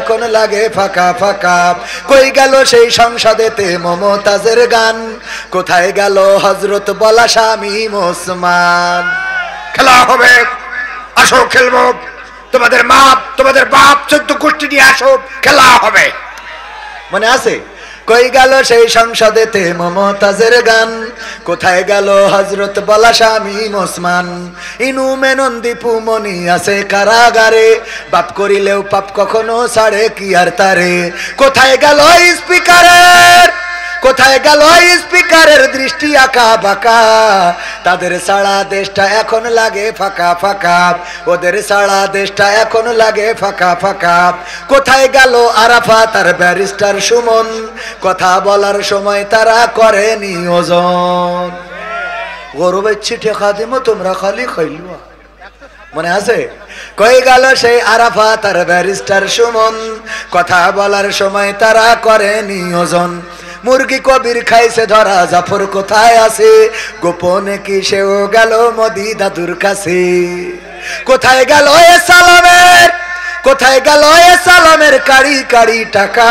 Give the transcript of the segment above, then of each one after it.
এখন লাগে ফাঁকা ফাঁকা। কই গেল সেই সংসদেতে মমতাজের গান, কোথায় গেল হযরত বলা শামীম ওসমান। খেলা হবে, আসো খেলবো, তোমাদের বাপ 14 গোষ্ঠী নিয়ে আসো, খেলা হবে। মনে আছে? কই গেল সেই সংসদেতে মমতাজের গান, কোথায় গেল হযরত বলা শামীম ওসমান। ইনু মেনন দীপু মনি আছে কারাগারে, বাপ করিলেও পাপ কখনো ছাড়ে কি আর তারে। কোথায় গেল স্পিকারের, কোথায় গেল স্পিকারের দৃষ্টি আঁকা বাঁকা, তাদের সারা দেশটা এখন লাগে ফাঁকা ফাঁকা, ওদের সারা দেশটা এখন লাগে ফাঁকা ফাঁকা। কোথায় গেল আরাফাত আর ব্যারিস্টার সুমন, কথা বলার সময় তারা করে নিয়োজন। গরবের ছিটে খাদিমো তোমরা খালি খাইলুয়া। মনে আছে? কই গেল সেই আরাফাত আর ব্যারিস্টার সুমন, কথা বলার সময় তারা করে নিয়োজন। মুরগি কবির খাইছে ধরা, জাফর কোথায় আছে, গোপনে কি সেও গেল মোদি দাদুর কাছে। কোথায় গেল এ সালামের, কোথায় গেল এ সালামের কাড়ি কাড়ি টাকা,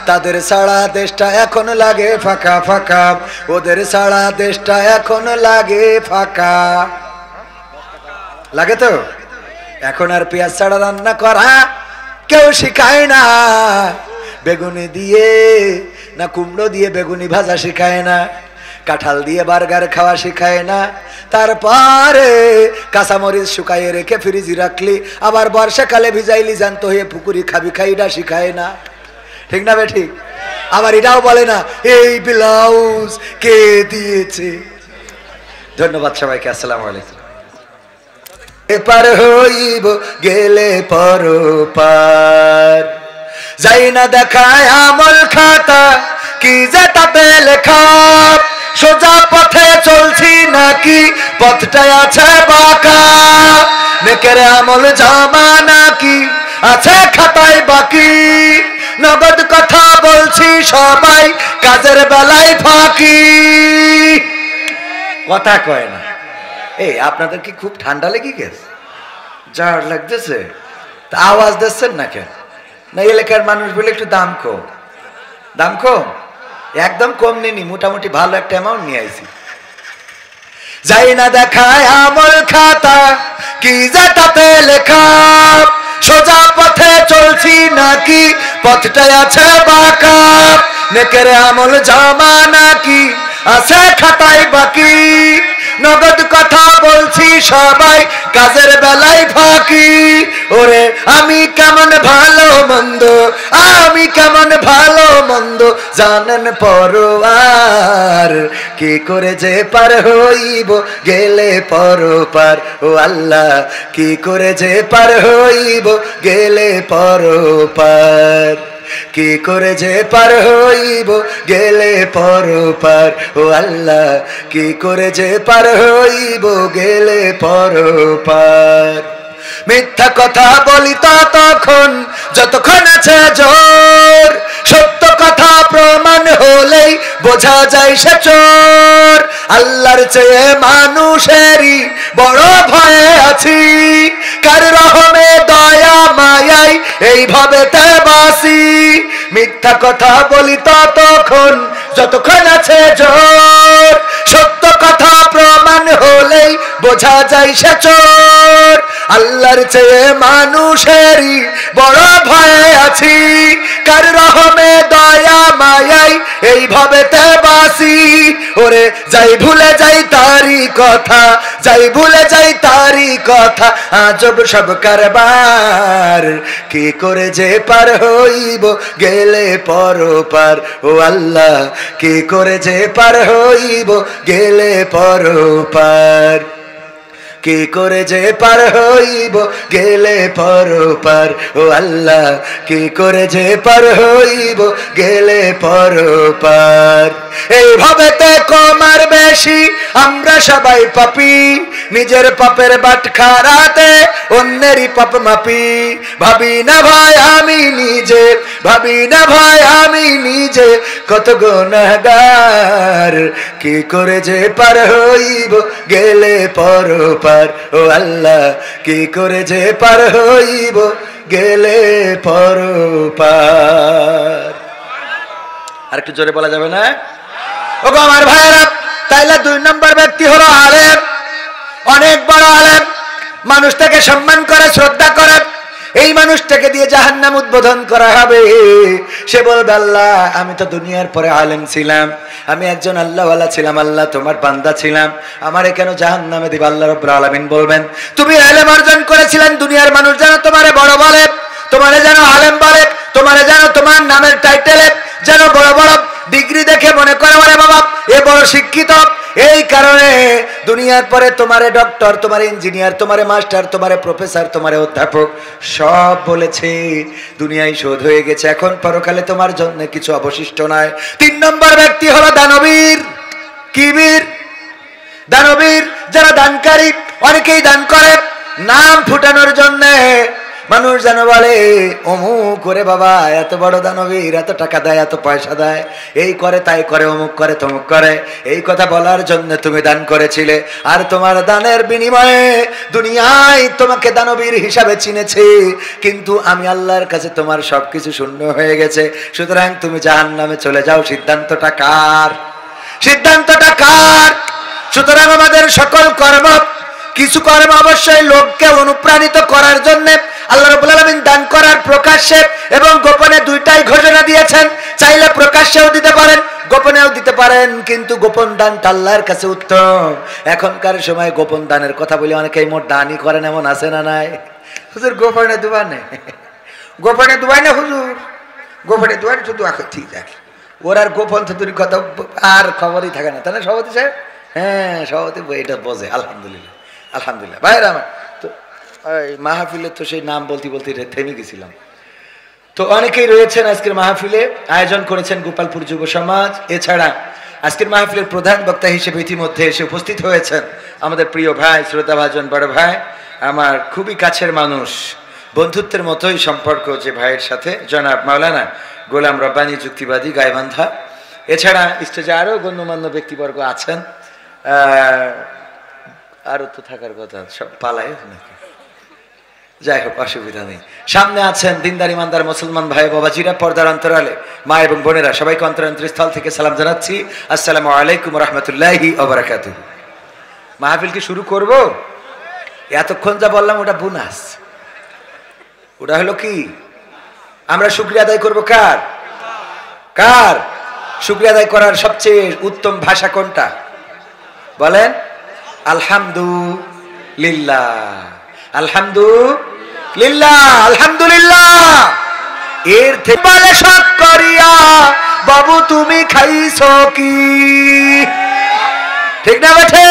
তাদের সারা দেশটা এখন লাগে ফাঁকা ফাঁকা, ওদের সারা দেশটা এখন লাগে ফাঁকা। লাগে তো? এখন আর পেঁয়াজ ছাড়া রান্না করা কেউ শিখায় না, বেগুনি দিয়ে না কুমড়ো দিয়ে বেগুনি ভাজা শিখায় না, কাঁঠাল দিয়ে বার্গার খাওয়া শিখায় না, তারপরে কাঁচামরিচ শুকাইয়ে রেখে ফ্রিজে রাখলি আবার বর্ষাকালে ভিজাইলি জ্যান্ত হয়ে পুকুরি খাবি খাইটা শিখায় না। ঠিক না বেঠিক? আবার এটাও বলে না এই ব্লাউজ কে দিয়েছে। ধন্যবাদ সবাইকে, আসসালামু আলাইকুম। এপার হইব গেলে পরপার, যাই না দেখায় আমল খাতা, কি যে তাতে লেখা, সোজা পথে চলছি নাকি পথটায় আছে বাঁকা, নেকের আমল জমা নাকি আছে খাতায় বাকি, নগদ কথা বলছি সবাই কাজের বেলায় ফাঁকি। কথা কয় না। এই আপনাদের কি খুব ঠান্ডা লেগে গেছে? জ্বর লাগতেছে? তা আওয়াজ দিচ্ছেন না কেন? না এলাকার মানুষ বলে একটু দাম কম? দাম কম? একদম কম নেই, মোটামুটি ভালো একটা অ্যামাউন্ট নিয়ে আইছি। যাই না দেখায় আমল খাতা, কি যে তাতে লেখা, সোজা পথে চলছি নাকি পথটায় আছে বাঁকা, নেকের আমল জমা নাকি আছে খাতায় বাকি, নগদ কথা বলছি সবাই কাজের বেলায় ফাঁকি। ওরে আমি কেমন ভালো মন্দ, আমি কেমন ভালো মন্দ জানেন পরোয়ার, কি করে যে পার হইব গেলে পরপার। ও আল্লাহ, কি করে যে পার হইব গেলে পরপার, কি করে যে পার হইব গেলে পরপার। ও আল্লাহ, কি করে যে পার হইব গেলে পরপার। মিথ্যা কথা বলি ততক্ষণ যতক্ষণ আছে জোর, সত্য কথা প্রমাণ হলেই বোঝা যায় সে চোর। আল্লাহর চেয়ে মানুষেরই বড় ভয়ে আছি, কার রহমে দয়া মায়াই এইভাবে তে বাসি। মিথ্যা কথা বলি ততক্ষণ যতক্ষণ আছে জোর, সত্য কথা প্রমাণ হলেই বোঝা যায় সে চোর। আল্লাহর চেয়ে মানুষেরই বড় ভয়ে আছি, কার রহমে দয়া মায়াই এইভাবে তে বাসি। ওরে যাই ভুলে যাই তারি কথা, যাই ভুলে যাই তারি কথা, আজব সব কারবার, কি করে যে পার হইব গেলে পরপার। ও আল্লাহ, কি করে যে পার হইব গেলে পরপার, কি করে যে পার হইব গেলে পরপার। ও আল্লাহ, কি করে যে পার হইব গেলে পরপার। এইভাবে তে কম আর বেশি আমরা সবাই পাপী, নিজের পাপের বাটখারাতে অন্যেরই পাপ মাপি। ভাবি না ভাই আমি নিজে, ভাবি না ভাই আমি নিজে কত গুনাহগার, কি করে যে পার হইব গেলে পরপার। ও আল্লাহ, কি করে যে পার হইব গেলে পরপার। আর একটু জোরে বলা যাবে না? ওগো আমার ভাইয়েরা, তাইলে 2 নম্বর ব্যক্তি হলো আলেম, অনেক বড় আলেম, মানুষটাকে সম্মান করে, শ্রদ্ধা করে। এই মানুষটাকে দিয়ে জাহান্নাম উদ্বোধন করা হবে। সে বলবে, আল্লাহ আমি তো দুনিয়ার পরে আলেম ছিলাম, আমি একজন আল্লাহওয়ালা ছিলাম, আল্লাহ তোমার বান্দা ছিলাম, আমারে কেন জাহান্নামে দিবা? আল্লাহ রাব্বুল আলামিন বলবেন, তুমি ইলম অর্জন করেছিলেন, দুনিয়ার মানুষ যেন তোমারে বড় বলে, তোমারে যেন আলেম বলে, তোমারে যেন তোমার নামের টাইটেলে যেন বড় বড় ডিগ্রি দেখে মনে করে ওরে বাবা এ বড় শিক্ষিত। এই কারণে দুনিয়ার পরে তোমারে ডক্টর, তোমারে ইঞ্জিনিয়ার, তোমারে মাস্টার, তোমারে প্রফেসর, তোমারে অধ্যাপক সব বলেছে। দুনিয়ায় শোধ হয়ে গেছে, এখন পরকালে তোমার জন্য কিছু অবশিষ্ট নয়। 3 নম্বর ব্যক্তি হলো দানবীর। কি বীর? দানবীর, যারা দানকারী। অনেকেই দান করে নাম ফুটানোর জন্য, মানুষ যেন বলে অমুক করে বাবা এত বড় দানবীর, এত টাকা দেয়, এত পয়সা দেয়, এই করে তাই করে, অমুক করে তমুক করে। এই কথা বলার জন্য তুমি দান করেছিলে, আর তোমার দানের বিনিময়ে দুনিয়ায় তোমাকে দানবীর হিসাবে চিনেছে, কিন্তু আমি আল্লাহর কাছে তোমার সবকিছু শূন্য হয়ে গেছে। সুতরাং তুমি জাহান্নামে চলে যাও। সিদ্ধান্তটা কার? সিদ্ধান্তটা কার? সুতরাং আমাদের সকল কর্ম, কিছু কর্ম অবশ্যই লোককে অনুপ্রাণিত করার জন্য আল্লাহ রাব্বুল আলামিন দান করার প্রকাশ্যে এবং গোপনে দুইটাই ঘোষণা দিয়েছেন। চাইলে প্রকাশ্যেও দিতে পারেন, গোপনেও দিতে পারেন, কিন্তু গোপন দানটা আল্লাহর কাছে উত্তম। এখনকার সময় গোপন দানের কথা বলে অনেকেই মোট দানই করেন, এমন আছে না নাই? হুজুর গোপনে দুবার নেই, গোপনে দুবাই না হুজুর, গোপনে দুবার শুধু ঠিক আছে। ওর আর গোপন থুতুরির কথা আর খবরই থাকে না, তাই না সভাপতি সাহেব? হ্যাঁ, সভাপতি এটা বোঝে। আলহামদুলিল্লাহ, আলহামদুলিল্লাহ। ভাইরা আমার তো মাহফিলে তো সেই নাম বলতে বলতে থেমে গেছিলাম। তো অনেকেই রয়েছেন আজকের মাহফিলে, আয়োজন করেছেন গোপালপুর যুব সমাজ। এছাড়া আজকের মাহফিলের প্রধান বক্তা হিসেবে ইতিমধ্যে এসে উপস্থিত হয়েছেন আমাদের প্রিয় ভাই, শ্রদ্ধাভাজন বড় ভাই, আমার খুবই কাছের মানুষ, বন্ধুত্বের মতোই সম্পর্ক যে ভাইয়ের সাথে, জনাব মাওলানা গোলাম রব্বানী যুক্তিবাদী গাইবান্ধা। এছাড়া স্টেজে আরও গণ্যমান্য ব্যক্তিবর্গ আছেন, আরও তো থাকার কথা, সব পালায় নাকি, যাই হোক অসুবিধা নেই। সামনে আছেন দিনদার ইমানদার মুসলমান ভাই বাবাজিরা, পর্দার অন্তরালে মা এবং বোনেরা, সবাইকে অন্তরান্তরস্থল থেকে সালাম জানাচ্ছি। আসসালামু আলাইকুম রহমতুল্লাহি ওয়া বারাকাতুহু। মাহফিল কি শুরু করব? এতক্ষণ যা বললাম ওটা বোনাস, ওটা হলো কি? আমরা শুকরিয়া আদায় করব কার? কার? শুকরিয়া আদায় করার সবচেয়ে উত্তম ভাষা কোনটা বলেন? আলহামদুলিল্লাহ, আলহামদুলিল্লাহ, আলহামদুলিল্লাহ। এর থেকে বলে সব করিয়া বাবু তুমি খাইছো কি? ঠিক না বেঠে?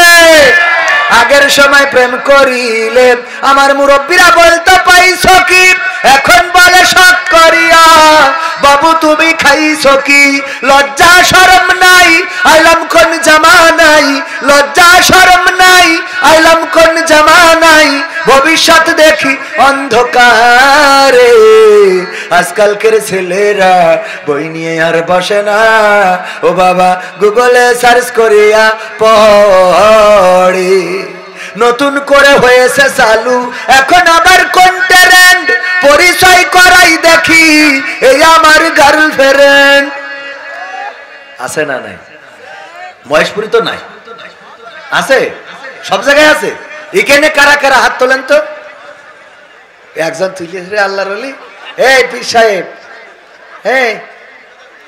আগের সময় প্রেম করিলে আমার মুরব্বীরা বলতে পাইছো কি? এখন বলে শখ করিয়া বাবু তুমি খাইছো কি? লজ্জা শরম নাই, আইলাম কোন জামানাই, লজ্জা শরম নাই, আইলাম কোন জামানাই, ভবিষ্যৎ দেখি অন্ধকারে। আজকালকের ছেলেরা বই নিয়ে আর বসে না, ও বাবা গুগলে সার্চ করিয়া পড়ে। নতুন করে হয়েছে চালু এখন আবার কোন ট্রেন্ড, পরিচয় করাই দেখি এই আমার গার্লফ্রেন্ড। আছে না নাই? মহেশপুরি তো নাই, আছে, সব জায়গায় আছে। এখানে কারা কারা হাত তোলেন তো? একজন তুলিয়েছে আল্লাহর ওলি। এই পীর সাহেব, হ্যাঁ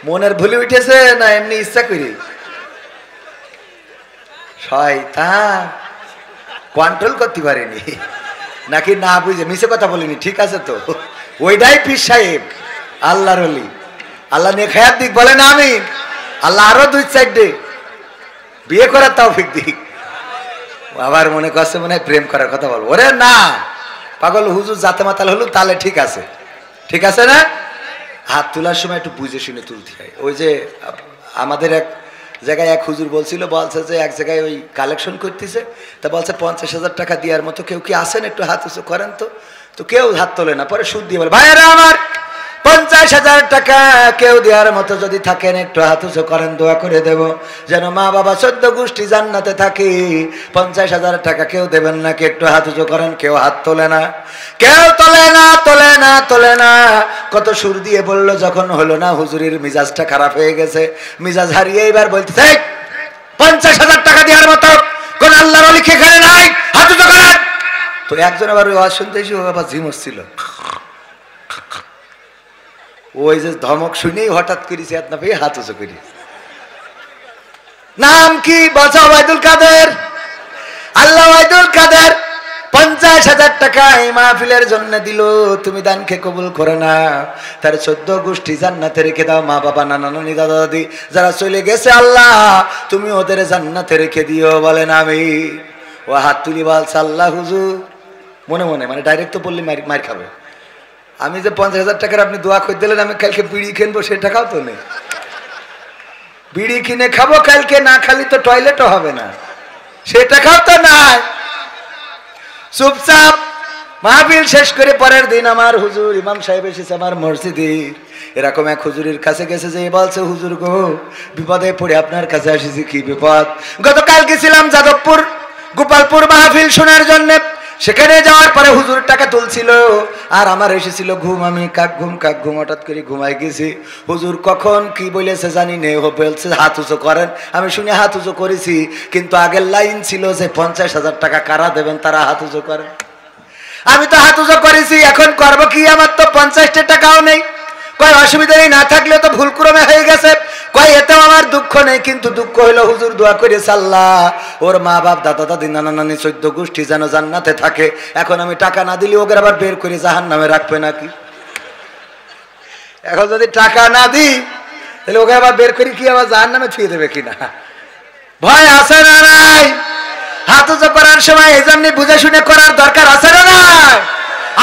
মনের ভুলে উঠেছে না এমনি ইচ্ছা করি? শয়তান, কন্ট্রোল করতে পারিনি নাকি না বুঝে মিশে কথা বলিনি? ঠিক আছে তো, ওইটাই পীর সাহেব আল্লাহর ওলি। আল্লাহ নেখায়াত দিক বলেন আমিন। আল্লাহ আরো 2-4 বিয়ে করার তৌফিক দিক। আবার মনে করছে মনে হয় প্রেম করার কথা বলবো। ওরে না পাগল, হুজুর জাতে মাতাল হলো তাহলে ঠিক আছে, ঠিক আছে না? হাত তোলার সময় একটু বুঝে শুনে তুলতে হয়। ওই যে আমাদের এক জায়গায় এক হুজুর বলছিল, বলছে যে এক জায়গায় ওই কালেকশন করতেছে, তা বলছে 50,000 টাকা দেওয়ার মতো কেউ কি আসেন, একটু হাত উঁচু করেন তো। তো কেউ হাত তোলে না, পরে সুদ দিয়ে বলে ভাইয়েরা আমার 50,000 টাকা কেউ দেওয়ার মতো যদি থাকেন একটু হাত উঁচু করেন, দোয়া করে দেব যেন মা বাবা 14 গোষ্ঠী জান্নাতে থাকি। 50,000 টাকা কেউ দেবেন নাকি? একটু হাত উঁচু করেন। কেউ হাত তোলে না, কেউ তোলে না, তোলে না, তোলে না। কত সুর দিয়ে বলল, যখন হলো না হুজুরের মিজাজটা খারাপ হয়ে গেছে, মিজাজ হারিয়ে এবার বলতেছে 50,000 টাকা দেওয়ার মতো কোন আল্লাহর ওলি এখানে নাই, হাত উঁচু করেন। তো একজন আবার ওই আওয়াজ শুনতে এসে বাবা ঝিমস ছিল, ওই যে ধমক শুনেই হঠাৎ করেছি হাত না পেয়ে হাত উঁচু করি। নাম কি? বলছে ওবায়দুল কাদের। আল্লাহ ওবায়দুল কাদের 50,000 টাকা এই মাহফিলের জন্য দিল। তুমি দানকে কবুল করে না, তার 14 গোষ্ঠী জান্নাতে রেখে দাও। মা বাবা, নানা নানি, দাদা দাদি যারা চলে গেছে, আল্লাহ তুমি ওদের জান্নাতে রেখে দিও। বলেন আমি। ও হাত তুলি বলছে, আল্লাহ হুজুর, মনে মনে, মানে ডাইরেক্ট তো বললে মার খাবে। আমি যে 50,000 টাকার আপনি দোয়া করে দিলেন, আমি কালকে বিড়ি কিনবো, সে টাকাও তো নেই। বিড়ি কিনে খাবো কালকে, না খালি তো টয়লেটও হবে না, সে টাকাও তো নাই। চুপচাপ মাহফিল শেষ করে পরের দিন আমার হুজুর ইমাম সাহেব এসেছে আমার মসজিদে। এরকম এক হুজুরের কাছে গেছে, যে বলছে, হুজুর গো, বিপদে পড়ে আপনার কাছে আসিছি। কি বিপদ? গতকাল গেছিলাম যাদবপুর গোপালপুর মাহফিল শোনার জন্য। সেখানে যাওয়ার পরে হুজুর টাকা তুলছিল, আর আমার এসেছিল ঘুম। আমি কাক ঘুম হঠাৎ করে ঘুমাই গেছি। হুজুর কখন কি বলেছে জানি নে, বলছে হাত উঁচু করেন। আমি শুনে হাত উঁচু করেছি, কিন্তু আগের লাইন ছিল যে 50,000 টাকা কারা দেবেন তারা হাত উঁচু করেন। আমি তো হাত উঁচু করেছি, এখন করবো কি? আমার তো 50টা টাকাও নেই। কয় অসুবিধা নেই, না থাকলেও তো ভুলক্রমে হয়ে গেছে। কয় এতেও আমার দুঃখ নেই, কিন্তু দুঃখ হইলো হুজুর দোয়া করেছে আল্লাহ ওর মা বাপ, দাদা দাদি, নানা নানি 14 গোষ্ঠী যেন জান্নাতে থাকে। এখন আমি টাকা না দিলে ওকে আবার বের করে জাহান্নামে রাখবে নাকি? এখন যদি টাকা না দিই তাহলে ওকে আবার বের করে কি আবার জাহান্নামে ছুঁয়ে দেবে কিনা? ভয় আছে না নাই? হাত উঁচু করার সময় এই জন্য বুঝে শুনে করার দরকার আছে না নাই?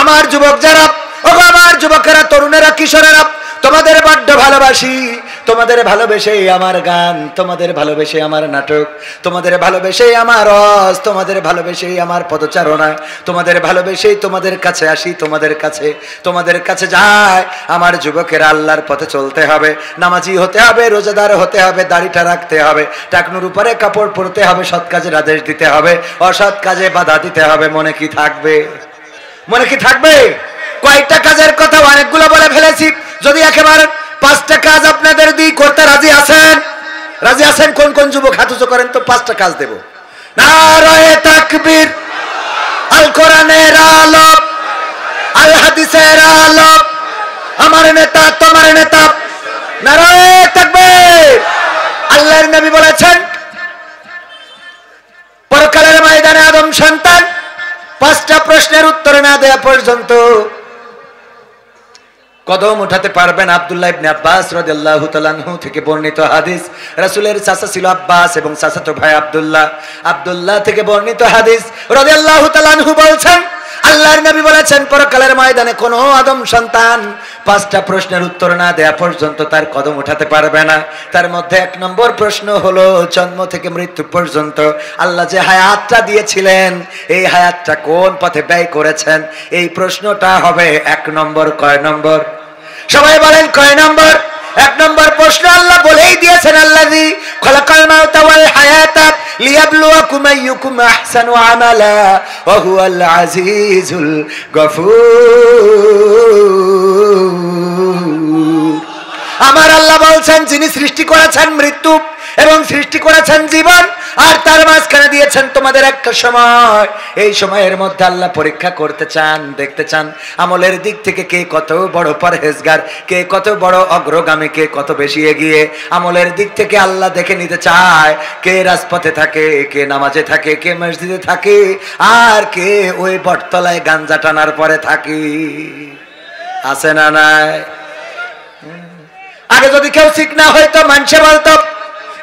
আমার যুবক যারা, ওগো আমার যুবকেরা, তরুণেরা, কিশোরেরা, তোমাদের বড্ড ভালোবাসি। তোমাদের ভালোবেসেই আমার গান, তোমাদের ভালোবেসে আমার নাটক, তোমাদের ভালোবেসেই আমার রস, তোমাদের ভালোবেসেই আমার পদচারণা, তোমাদের ভালোবেসেই তোমাদের কাছে আসি, তোমাদের কাছে যায়। আমার যুবকেরা, আল্লাহর পথে চলতে হবে, নামাজি হতে হবে, রোজাদার হতে হবে, দাড়িটা রাখতে হবে, টাকনুর উপরে কাপড় পরতে হবে, সৎ কাজের আদেশ দিতে হবে, অসৎ কাজে বাধা দিতে হবে। মনে কি থাকবে? মনে কি থাকবে? কয়েকটা কাজের কথা অনেকগুলো বলে ফেলেছি, যদি একেবারে 5টা কাজ আপনাদের দিই, করতে রাজি আছেন? রাজি আছেন? কোন কোন যুবক হাত উঁচু করেন তো 5টা কাজ দেব। নারায়ে তাকবীর, আল কোরআনের আলো, আল হাদিসের আলো, আমার নেতা তোমার নেতা, নারায়ে তাকবীর। আল্লাহর নবী বলেছেন, পরকালের ময়দানে আদম সন্তান 5টা প্রশ্নের উত্তর না দেয়া পর্যন্ত কদম উঠাতে পারবেন। আব্দুল্লাহ ইবনে আব্বাস রাদিয়াল্লাহু তাআলা আনহু থেকে বর্ণিত হাদিস। রাসূলের চাচা ছিল আব্বাস এবং চাচাতো ভাই আব্দুল্লাহ থেকে বর্ণিত হাদিস। রাদিয়াল্লাহু তাআলা আনহু বলছেন, আল্লাহর নবী বলেছেন, পরকালের ময়দানে কোনো আদম সন্তান 5টা প্রশ্নের উত্তর না দেয়া পর্যন্ত তার কদম উঠাতে পারবে না। তার মধ্যে 1 নম্বর প্রশ্ন হলো, জন্ম থেকে মৃত্যু পর্যন্ত আল্লাহ যে হায়াতটা দিয়েছিলেন, এই হায়াতটা কোন পথে ব্যয় করেছেন? এই প্রশ্নটা হবে 1 নম্বর। কয় নম্বর? সবাই বলেন কয় নম্বর? 1 নম্বর প্রশ্ন আল্লাহ বলেই দিয়েছেন, আল্লাযী খালাকাল মাউতা ওয়াল হায়াতা লিয়াবলুয়াকুম আইয়ুকুম আহসানু আমালা ওয়া হুয়াল আজিজুল গফুর। আমার আল্লাহ বলছেন, যিনি সৃষ্টি করেছেন মৃত্যু এবং সৃষ্টি করেছেন জীবন, আর তার মাঝখানে দিয়েছেন তোমাদের একটা সময়। এই সময়ের মধ্যে আল্লাহ পরীক্ষা করতে চান, দেখতে চান আমলের দিক থেকে কে কত বড় পরহেজগার, কে কত বড় অগ্রগামী, কে কত বেশি এগিয়ে। আমলের দিক থেকে আল্লাহ দেখে নিতে চায় কে রাজপথে থাকে, কে নামাজে থাকে, কে মসজিদে থাকে, আর কে ওই বটতলায় গাঞ্জা টানার পরে থাকি। আছে না নাই? আগে যদি কেউ চিকনা হয়তো মানুষে বলতো,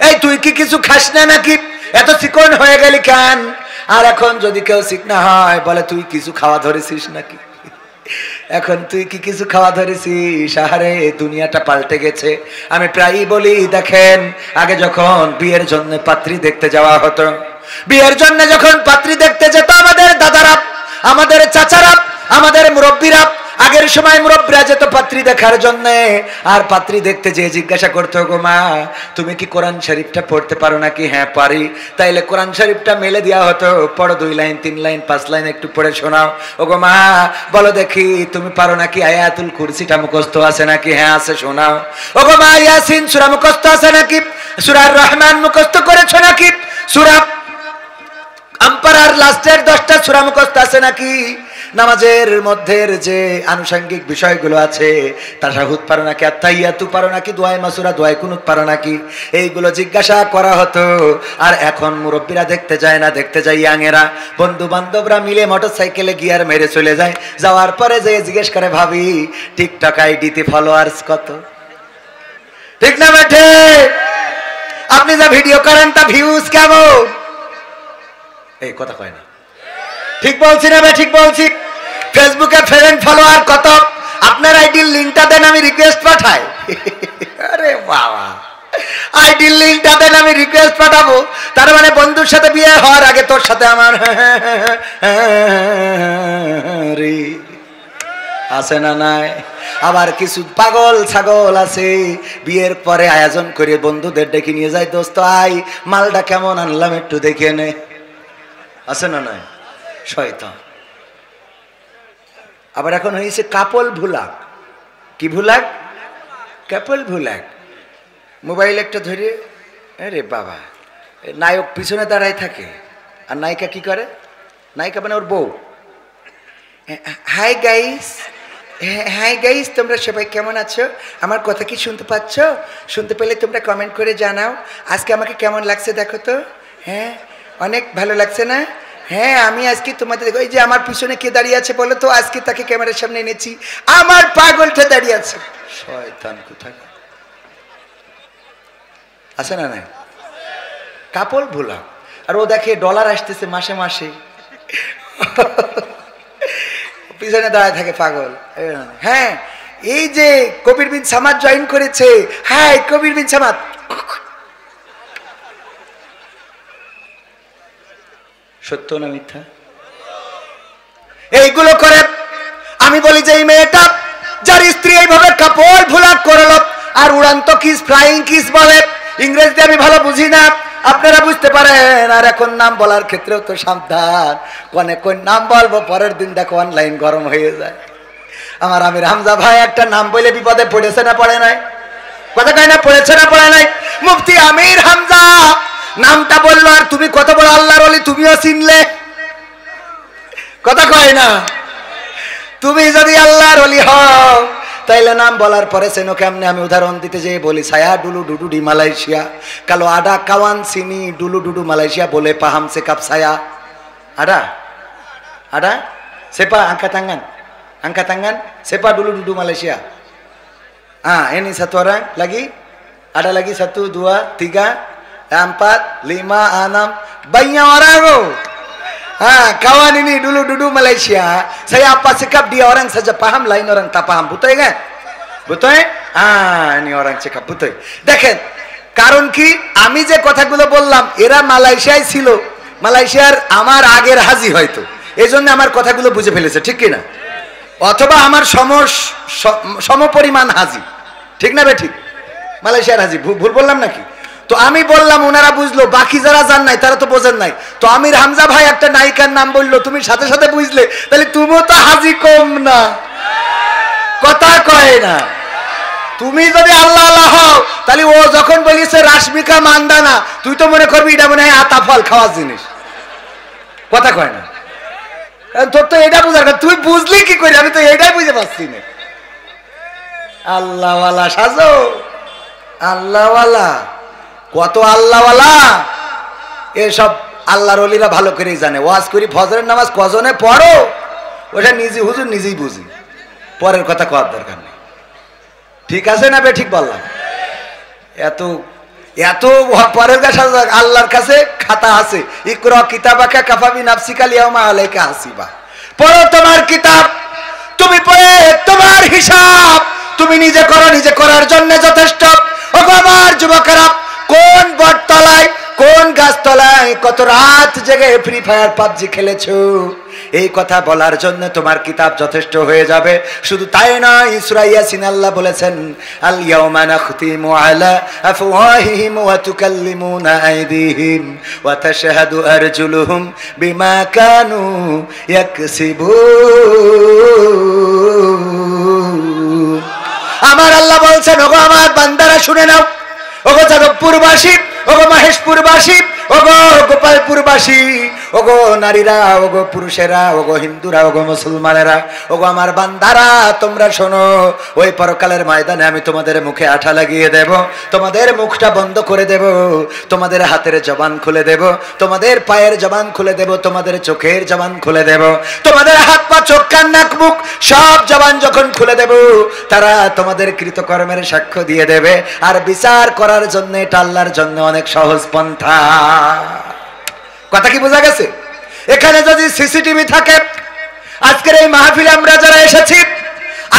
এই তুই কি কিছু খাস না নাকি, এত চিকন হয়ে গেলি কেন? আর এখন যদি কেউ চিকনা হয় বলে, তুই কিছু খাওয়া ধরেছিস নাকি? এখন তুই কি কিছু খাওয়া ধরেছিস? আহারে, দুনিয়াটা পাল্টে গেছে। আমি প্রায়ই বলি, দেখেন, আগে যখন বিয়ের জন্য পাত্রী দেখতে যাওয়া হতো, বিয়ের জন্য যখন পাত্রী দেখতে যেত আমাদের দাদারা, আমাদের চাচারা, আমাদের মুরব্বীরা, আগের সময় মুরব্বিরা যেত পাত্রী দেখার জন্য, আর পাত্রী দেখতে যেয়ে জিজ্ঞাসা করতো, গো মা তুমি কি কোরআন শরীফটা পড়তে পারো নাকি? হ্যাঁ পারি। তাইলে কোরআন শরীফটা মেলে দেওয়া হতো, পড়ো 2 লাইন 3 লাইন 5 লাইন একটু পড়ে শোনাও। ও গো মা বলো দেখি তুমি পারো নাকি? আয়াতুল কুরসিটা মুখস্থ আছে নাকি? হ্যাঁ আছে, শোনাও। ও গো মা ইয়াসিন সূরা মুখস্থ আছে নাকি? সূরা রহমান মুখস্থ করেছো নাকি? সূরা আম্পারার লাস্টের 10টা সূরা মুখস্থ আছে নাকি? নামাজের মধ্যের যে আনুষঙ্গিক বিষয়গুলো আছে, তাশাহুদ পারো নাকি? আত্তাহিয়াতু পারো নাকি? দুআয়ে মাসুরা, দুআয়ে কুনুত পারো নাকি? এইগুলো জিজ্ঞাসা করা হতো। আর এখন মুরব্বীরা দেখতে যায় না, দেখতে যায় ইয়াংয়েরা, বন্ধু বান্ধবরা মিলে মোটরসাইকেলে গিয়ার মেরে চলে যায়। যাওয়ার পরে যে জিজ্ঞেস করে, ভাবি টিকটক আইডিতে ফলোয়ার্স কত? ঠিক না বেঠে? আপনি যা ভিডিও করেন তা ভিউজ কেমন? এই কথা কয় না, ঠিক বলছি না? ঠিক বলছি। ফেসবুকে ফ্রেন্ড ফলোয়ার কত? আপনার আইডির লিঙ্কটা দেন, আমি রিকোয়েস্ট পাঠাই। আরে বাবা, আইডির লিঙ্কটা দেন, আমি রিকোয়েস্ট পাঠাবো। তার মানে বন্ধুর সাথে বিয়ে হওয়ার আগে তোর সাথে আমার আছে না নাই? আবার কিছু পাগল ছাগল আছে, বিয়ের পরে আয়োজন করে বন্ধুদের ডেকে নিয়ে যায়, দোস্ত আই মালটা কেমন আনলাম একটু দেখে নে। আছে না নাই? শয়তান। আবার এখন হয়েছে কাপল ভুলাক। কি ভুলাক? কাপল ভুলাক। মোবাইল একটা ধরে, আরে বাবা, নায়ক পিছনে দাঁড়ায় থাকে, আর নায়িকা কি করে? নায়িকা মানে ওর বউ। হাই গাইস, হাই গাইস, তোমরা সবাই কেমন আছো? আমার কথা কি শুনতে পাচ্ছ? শুনতে পেলে তোমরা কমেন্ট করে জানাও। আজকে আমাকে কেমন লাগছে দেখো তো। হ্যাঁ অনেক ভালো লাগছে না? হ্যাঁ আমি আজকে তোমাদের দেখো, এই যে আমার পিছনে কে দাঁড়িয়ে আছে বলো তো? আজকে তাকে ক্যামেরার সামনে এনেছি, আমার পাগলটা দাঁড়িয়ে আছে। শয়তান কোথায় আছে না নাই? কাপল ভোলা। আর ও দেখে ডলার আসতেছে মাসে মাসে, পিছনে দাঁড়ায় থাকে পাগল। হ্যাঁ এই যে কবির বিন সামাদ জয়েন করেছে, হ্যাঁ কবির বিন সামাদ। সত্য না মিথ্যা? এইগুলো করে আমি বলি যে এই মেয়েটা যার স্ত্রী এইভাবে কাপড় ভোলা করলো, আর উড়ান্ত কিস, ফ্লাইং কিস বলে, ইংরেজিতে আমি ভালো বুঝি না, আপনারা বুঝতে পারেন। আর এখন নাম বলার ক্ষেত্রেও তো সাবধান, কোনে কোন নাম বলবো পরের দিন দেখো অনলাইন গরম হয়ে যায়। আমার আমির হামজা ভাই একটা নাম বলে বিপদে পড়েছে না পড়ে নাই? কথা কয় না, পড়েছে না পড়ে নাই? মুফতি আমির হামজা নামটা বললো, আর তুমি কত বড় আল্লাহর ওলি, তুমিও চিনলে। কথা কয় না? তুমি যদি আল্লাহর ওলি হও তাইলে নাম বলার পরে সেনো কেমনে? আমি উদাহরণ দিতে যেয়ে বলি, ছায়া ডুলু ডুডু ডি মালয়েশিয়া, কালো আডা কাওয়ান সিনি ডুলু ডুডু মালয়েশিয়া বলে পাহাম সে কাপ ছায়া আডা আডা সেপা angkat tangan sepa dulu duduk Malaysia. Ini satu orang lagi, ada lagi 1 2 3 4 5 6 banyak orang loh. Kawan ini dulu duduk Malaysia, saya apa sikap dia orang saja paham, lain orang tak paham, betul kan? Betul? Ini orang cakap betul. দেখেন কারণ কি, আমি যে কথাগুলো বললাম এরা মালয়েশিয়ায় ছিল, মালয়েশিয়ার আমার আগের হাজি হয়তো, এইজন্য আমার কথাগুলো বুঝে ফেলেছে, ঠিক কি না? অথবা আমার সমপরিমাণ হাজি, ঠিক না বে ঠিক? মালয়েশিয়ার হাজি, ভুল বললাম নাকি? তো আমি বললাম, ওনারা বুঝলো, বাকি যারা জান নাই তারা তো বোঝেন নাই। তো আমির হামজা ভাই একটা নায়িকার নাম বললো, তুমি সাথে সাথে বুঝলে, তাহলে তুমিও তো হাজি কম না। কথা কয় না? তুমি যদি আল্লাহ আল্লাহ হও, তাহলে ও যখন বলিছে রাশমিকা মান্দানা, তুই তো মনে করবি এটা মনে হয় আতা ফল খাওয়ার জিনিস। কথা কয় না? তোর তো এটা বুঝার কথা, তুই বুঝলি কি করে? আমি তো এটাই বুঝে পাচ্ছি না। আল্লাহওয়ালা সাজো, আল্লাহওয়ালা, কত আল্লাহওয়ালা, এসব আল্লাহর ওলিরা ভালো করেই জানে। ওয়াজ করি ফজরের নামাজ কজনে পড়ো, ওটা নিজে হুজুর নিজেই বুঝি, পরের কথা কওয়ার দরকার নেই। ঠিক আছে না বে ঠিক বললাম? এত এত পরের কাছে আল্লাহর কাছে খাতা আছে, ইকরা কিতাবাকা কাফা বিনাফসিকা লিয়াউমা আলাইকা হাসিবা। পড়ো তোমার কিতাব, তুমি পড়ে তোমার হিসাব তুমি নিজে করো, নিজে করার জন্য যথেষ্ট। ও আমার যুবকেরা, কোন বটতলায়, কোন গাছতলায় কত রাত জেগে ফ্রি ফায়ার পাবজি খেলেছো, এই কথা বলার জন্য তোমার কিতাব যথেষ্ট হয়ে যাবে। শুধু তাই নয়, সূরা ইয়াসিন আল্লাহ বলেছেন আল ইয়াউমা নাখতিমু আলা আফওয়াহিহিম ওয়া তুকাল্লিমুনা আইদিহিম ওয়া তাশহাদু আরজুলুহুম বিমা কানু ইয়াকসিবুন। আমার আল্লাহ বলছেন, ওগো আমার বান্দারা শুনে নাও, ওগো যাদবপুরবাসী, ওগো মহেশপুরবাসী, ওগো গোপালপুরবাসী, ওগো নারীরা, ওগো পুরুষেরা, ওগো হিন্দুরা, ওগো মুসলমানেরা, ওগো আমার বান্দারা, তোমরা শোনো, ওই পরকালের ময়দানে আমি তোমাদের মুখে আঠা লাগিয়ে দেব, তোমাদের মুখটা বন্ধ করে দেব, তোমাদের হাতের জবান খুলে দেব, তোমাদের পায়ের জবান খুলে দেব, তোমাদের চোখের জবান খুলে দেব, তোমাদের হাত পা চোখ কান নাক মুখ সব জবান যখন খুলে দেব, তারা তোমাদের কৃতকর্মের সাক্ষ্য দিয়ে দেবে। আর বিচার করার জন্য এটা আল্লাহর জন্য অনেক সহজ পন্থা। কথা কি বোঝা গেছে? এখানে যদি সিসিটিভি থাকে, আজকের এই মাহফিলে আমরা যারা এসেছি,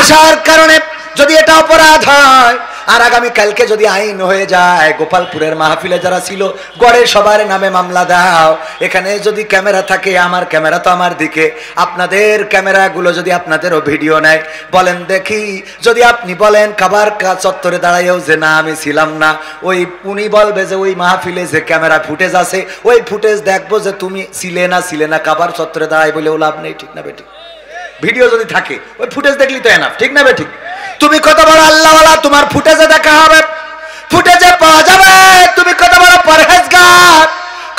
আসার কারণে যদি এটা অপরাধ হয় আর আগামী কালকে যদি আইন হয়ে যায়, গোপালপুরের মাহফিলে যারা ছিল গড়ে সবার নামে মামলা দাও। এখানে যদি ক্যামেরা থাকে, আমার ক্যামেরা তো আমার দিকে, আপনাদের ক্যামেরাগুলো যদি আপনাদেরও ভিডিও নেয়, বলেন দেখি, যদি আপনি বলেন কাবার চত্বরে দাঁড়াইও যে না আমি ছিলাম না, ওই উনি বলবে যে ওই মাহফিলে যে ক্যামেরা ফুটেজ আছে ওই ফুটেজ দেখবো যে তুমি ছিলে না কাবার চত্বরে দাঁড়াই বলেও লাভ নেই। ঠিক না বেঠিক? ভিডিও যদি থাকে ওই ফুটেজ দেখলি তো এনাফ। ঠিক না বেঠিক? তুমি কত বড় আল্লাহওয়ালা, তোমার ফুটেজে দেখা হবে, ফুটেজে পাওয়া যাবে তুমি কত বড় পরহেজগার,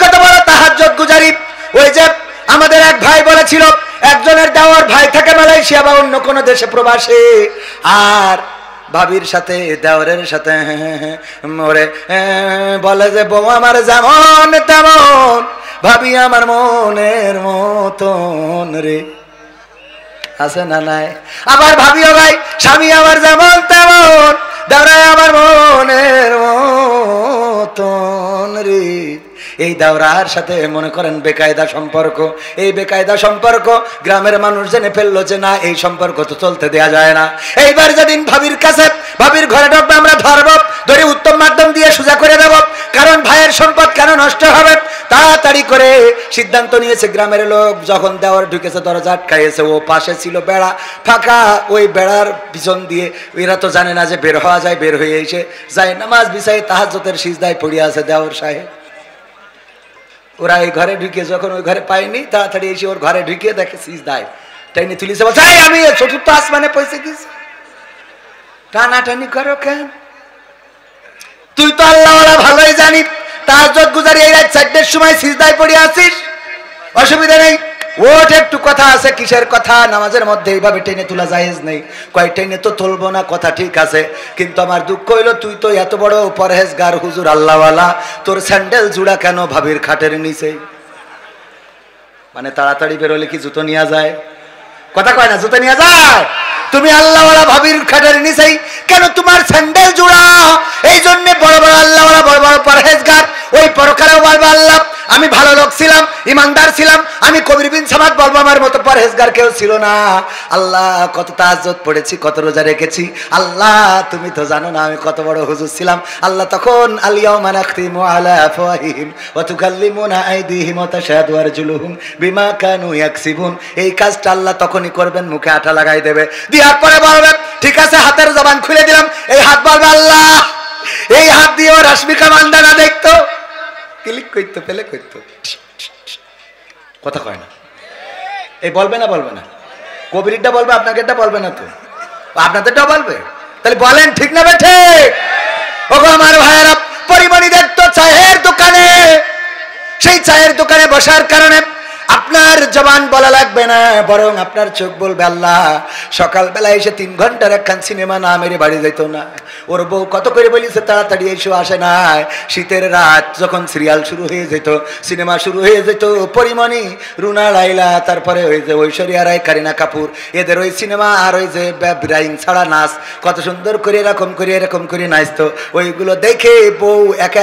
কত বড় তাহাজ্জুদ গুজারি। ওই যে আমাদের এক ভাই বলেছিল, একজনের দেওয়ার ভাই থাকে মালয়েশিয়া বা অন্য কোনো দেশে প্রবাসী, আর ভাবির সাথে দেওরের সাথে ওরে বলে যে বউ আমার যেমন তেমন, ভাবি আমার মনের মতন রে, আছে না নাই? আবার ভাবিও ভাই স্বামী আমার যেমন তেমন, দেওরাই আমার মনের মতন রে। এই দাওরার সাথে মনে করেন বেকায়দা সম্পর্ক। এই বেকায়দা সম্পর্ক গ্রামের মানুষ জেনে ফেললো যে না, এই সম্পর্ক তো চলতে দেয়া যায় না। এইবার যেদিন ভাবির কাছে, ভাবির ঘরে ঢুকবে, আমরা ধরবো, ধরে উত্তম মাধ্যম দিয়ে সোজা করে দেব, কারণ ভাইয়ের সম্পদ কেন নষ্ট হবে। তাড়াতাড়ি করে সিদ্ধান্ত নিয়েছে গ্রামের লোক, যখন দেওয়ার ঢুকেছে দরজা আটকাইছে, ও পাশে ছিল বেড়া ফাঁকা, ওই বেড়ার পিছন দিয়ে, এরা তো জানে না যে বের হওয়া যায়, বের হয়ে এসে যায় নামাজ বিছাই তাহাজ্জুদের সিজদায় পড়ে আছে দেওয়ার সাহেব। ওরা এই ঘরে ঢুকে যখন ওই ঘরে পায়নি, তাড়াতাড়ি এসে ওর ঘরে ঢুকিয়ে দেখে সিজদায় টাইনি তুলিছে, বলছে আমি চতুর্থ আসমানে পৌঁছে গেছি। টানাটানি করো কেন? তুই তো আল্লাহওয়ালা ভালোই জানি, তাহাজ্জুদ গুজারি এই রাত 4টার সময় সিজদায় পড়ে আছিস, অসুবিধা নেই, ওঠ, একটু কথা আছে। কিসের কথা? নামাজের মধ্যে এইভাবে টেনে তোলা জায়েজ নেই। কয় টেনে তো তুলবো না, কথা ঠিক আছে, কিন্তু আমার দুঃখ হইলো তুই তো এত বড় পরহেজগার হুজুর আল্লাহওয়ালা, তোর স্যান্ডেল জুড়া কেন ভাবির খাটের নিচে? মানে তাড়াতাড়ি বেরোলে কি জুতো নিয়ে যায়? কথা কয় না, জুতো নিয়ে যায়। তুমি আল্লাহওয়ালা ভাবির খাটের নিচেই কেন তোমার স্যান্ডেল জুড়া? এই জন্য বড় বড় আল্লাহওয়ালা, বড় বড় পরহেজগার ওই পরকালেও বলবে আল্লাহ আমি ভালো লোক ছিলাম, ইমানদার ছিলাম, আমি কবির বিন সামাদ বলবো আমার মতো পরহেজগার কেউ ছিল না। আল্লাহ কত তাহাজ্জুদ পড়েছি, কত রোজা রেখেছি, আল্লাহ তুমি তো জানো না আমি কত বড় হুজুর ছিলাম। আল্লাহ তখন আল ইয়াউমা নাখতিমু আলা আফওয়াহিহিম ওয়া তুকাল্লিমুনা আইদিহিম ওয়া তাশহাদু আরজুলুহুম বিমা কানু ইয়াকসিবুন। এই কাজটা আল্লাহ তখনই করবেন, মুখে আঠা লাগাই দেবে, দেওয়ার পরে বলবে ঠিক আছে হাতের জবান খুলে দিলাম। এই হাত বলবে আল্লাহ, এই হাত দিয়ে ও রাশমিকা মান্দা না দেখতো, ক্লিক করতো, পেলে করতো, কথা কয় না। এই বলবে না, বলবে না, কবিরটা বলবে, আপনাকেরটা বলবে না, তো আপনাদেরটাও বলবে। তাহলে বলেন ঠিক না বেঠে? ওগো আমার ভাইয়েরা, পরিমণি দেখতো চায়ের দোকানে, সেই চায়ের দোকানে বসার কারণে আপনার জবান বলা লাগবে না, বরং আপনার চোখ বলবে আল্লাহ সকালবেলা এসে 3 ঘন্টার একখান সিনেমা না মেরে বাড়ি যাইতো না। ওর বউ কত করে বলিছে তাড়াতাড়ি এসে আসে না। শীতের রাত যখন সিরিয়াল শুরু হয়ে যেত, সিনেমা শুরু হয়ে যেত, পরিমণি, রুনা লাইলা, তারপরে ওই যে ঐশ্বরিয়া রায়, কারিনা কাপুর, এদের ওই সিনেমা আর ওই যে ব্রাইং ছাড়া নাচ, কত সুন্দর করে এরকম করে নাচতো, ওইগুলো দেখে বউ একা